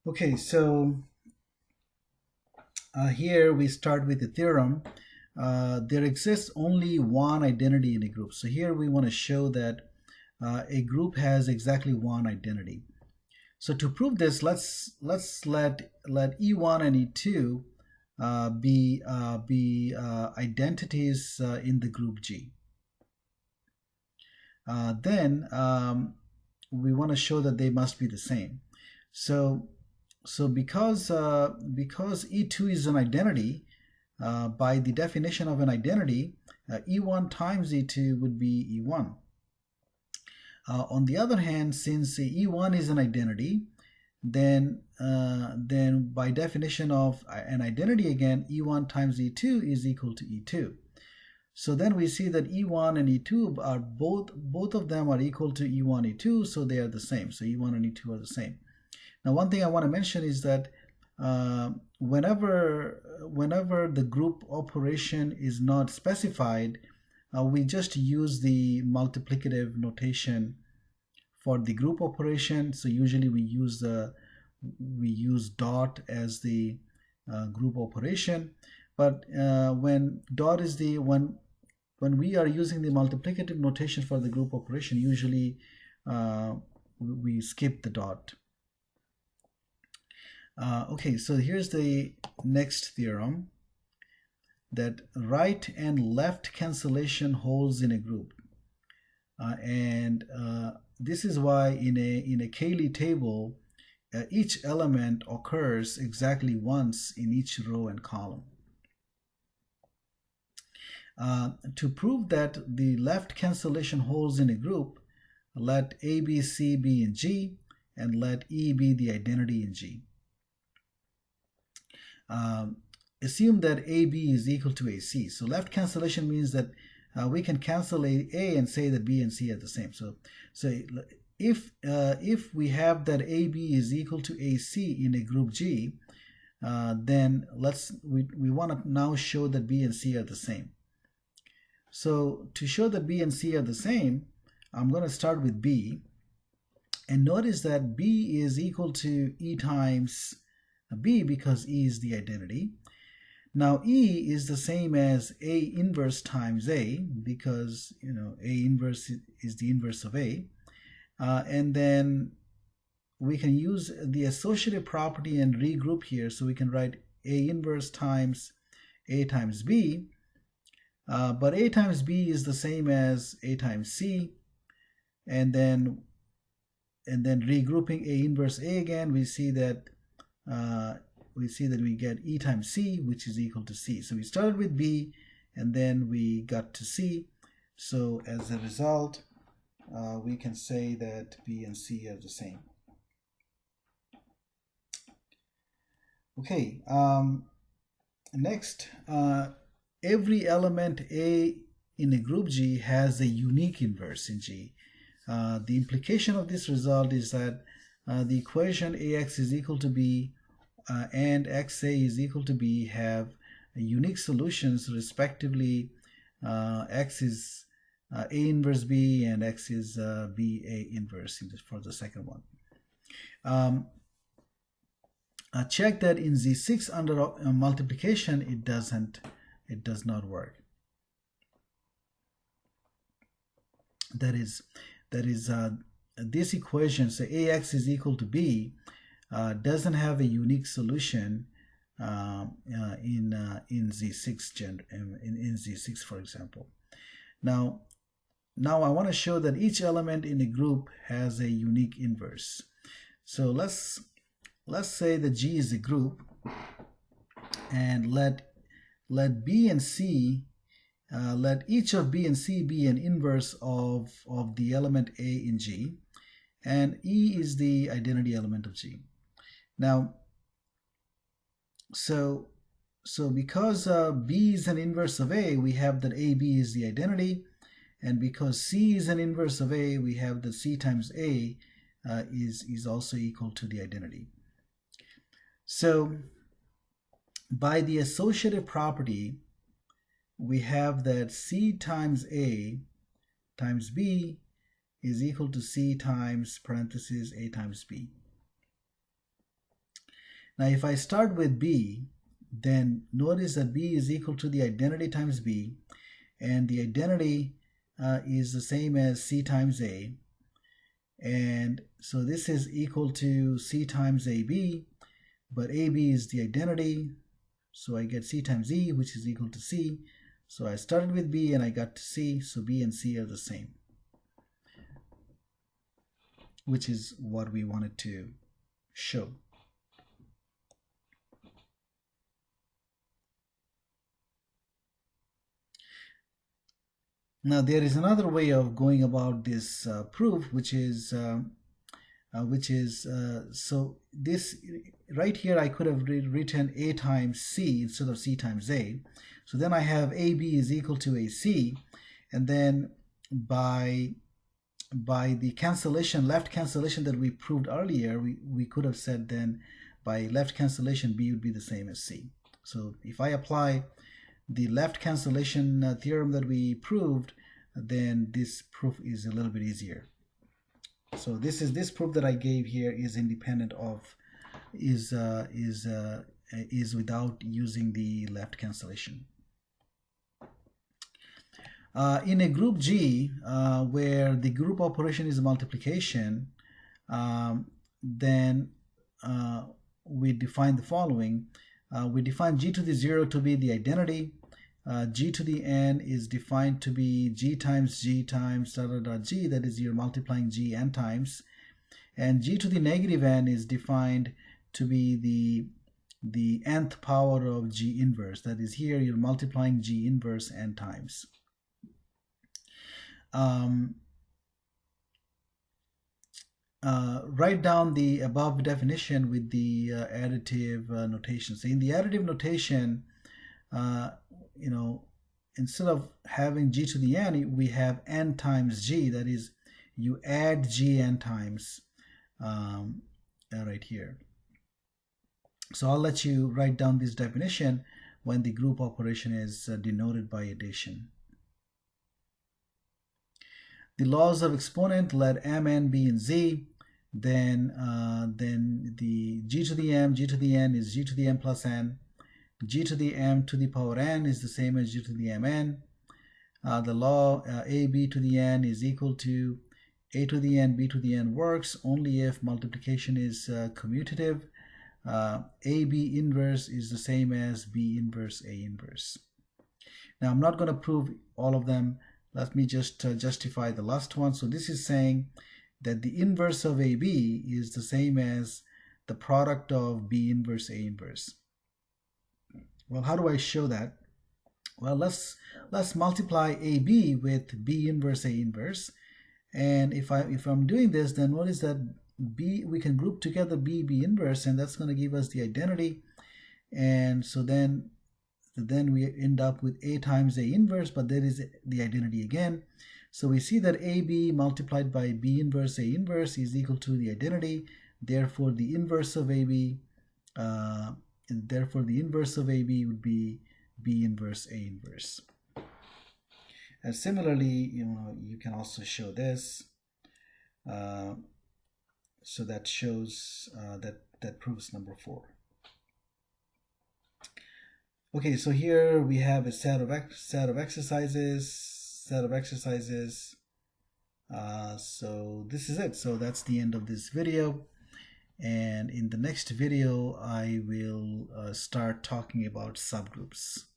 Okay, so here we start with the theorem. There exists only one identity in a group. So here we want to show that a group has exactly one identity. So to prove this, let's let E1 and E2 be identities in the group G. Then we want to show that they must be the same. So because E2 is an identity, by the definition of an identity, E1 times E2 would be E1. On the other hand, since E1 is an identity, then by definition of an identity again, E1 times E2 is equal to E2. So then we see that E1 and E2 are both of them are equal to E1, E2, so they are the same. So E1 and E2 are the same. Now, one thing I want to mention is that whenever the group operation is not specified, we just use the multiplicative notation for the group operation. So usually we use dot as the group operation, but when dot is the when we are using the multiplicative notation for the group operation, usually we skip the dot. Okay, so here's the next theorem, that right and left cancellation holds in a group, and this is why in a Cayley table, each element occurs exactly once in each row and column. To prove that the left cancellation holds in a group, let A, B, C be in G, and let E be the identity in G. Assume that AB is equal to AC. So left cancellation means that we can cancel A and say that B and C are the same. So if we have that AB is equal to AC in a group G, then we want to now show that B and C are the same. So to show that B and C are the same, I'm going to start with B, and notice that B is equal to E times B because E is the identity. Now E is the same as A inverse times A because A inverse is the inverse of A, and then we can use the associative property and regroup here, so we can write A inverse times A times B, but A times B is the same as A times C, and then regrouping A inverse A again, we see that we get E times C, which is equal to C. So we started with B and then we got to C. So as a result, we can say that B and C are the same. Okay, next, every element A in a group G has a unique inverse in G. The implication of this result is that the equation AX is equal to B and XA is equal to B have unique solutions, respectively. X is A inverse B and X is B A inverse for the second one. Check that in Z6 under multiplication it does not work. That is this equation, so AX is equal to B, doesn't have a unique solution in Z6 in Z6, for example. Now I want to show that each element in a group has a unique inverse. So let's say that G is a group, and let B and C, let each of B and C be an inverse of the element A in G, and E is the identity element of G. Now, so because B is an inverse of A, we have that AB is the identity, and because C is an inverse of A, we have that C times A is also equal to the identity. So by the associative property, we have that C times A times B is equal to C times parentheses A times B. Now if I start with B, then notice that B is equal to the identity times B, and the identity is the same as C times A, and so this is equal to C times AB, but AB is the identity, so I get C times E, which is equal to C. So I started with B and I got to C, so B and C are the same, which is what we wanted to show. Now there is another way of going about this proof, which is so this right here I could have written A times C instead of C times A. So then I have AB is equal to AC, and then by the cancellation, left cancellation that we proved earlier, we could have said then by left cancellation B would be the same as C. So if I apply the left cancellation theorem that we proved, then this proof is a little bit easier. So this proof that I gave here is independent of is without using the left cancellation. In a group G, where the group operation is multiplication, then we define the following. We define G to the 0 to be the identity. G to the n is defined to be G times G times G, that is you're multiplying G n times. And G to the negative n is defined to be the nth power of G inverse, that is here you're multiplying G inverse n times. Write down the above definition with the additive notation. So in the additive notation, instead of having G to the n, we have n times G, that is you add G n times right here. So I'll let you write down this definition when the group operation is denoted by addition. The laws of exponent, let m, n be in Z, then the G to the m, G to the n is G to the m plus n. G to the m to the power n is the same as G to the mn. The law AB to the n is equal to A to the n, B to the n works only if multiplication is commutative. AB inverse is the same as B inverse A inverse. Now I'm not going to prove all of them. Let me just justify the last one. So this is saying that the inverse of AB is the same as the product of B inverse A inverse. Well, how do I show that? Well, let's multiply AB with B inverse A inverse. And if I'm doing this, then notice that B, we can group together B inverse, and that's going to give us the identity. And so then we end up with A times A inverse, but there is the identity again. So we see that AB multiplied by B inverse A inverse is equal to the identity. Therefore, the inverse of AB would be B inverse A inverse. And similarly, you can also show this. So that shows that proves number 4. Okay, so here we have a set of exercises. So this is it. So that's the end of this video. And in the next video, I will start talking about subgroups.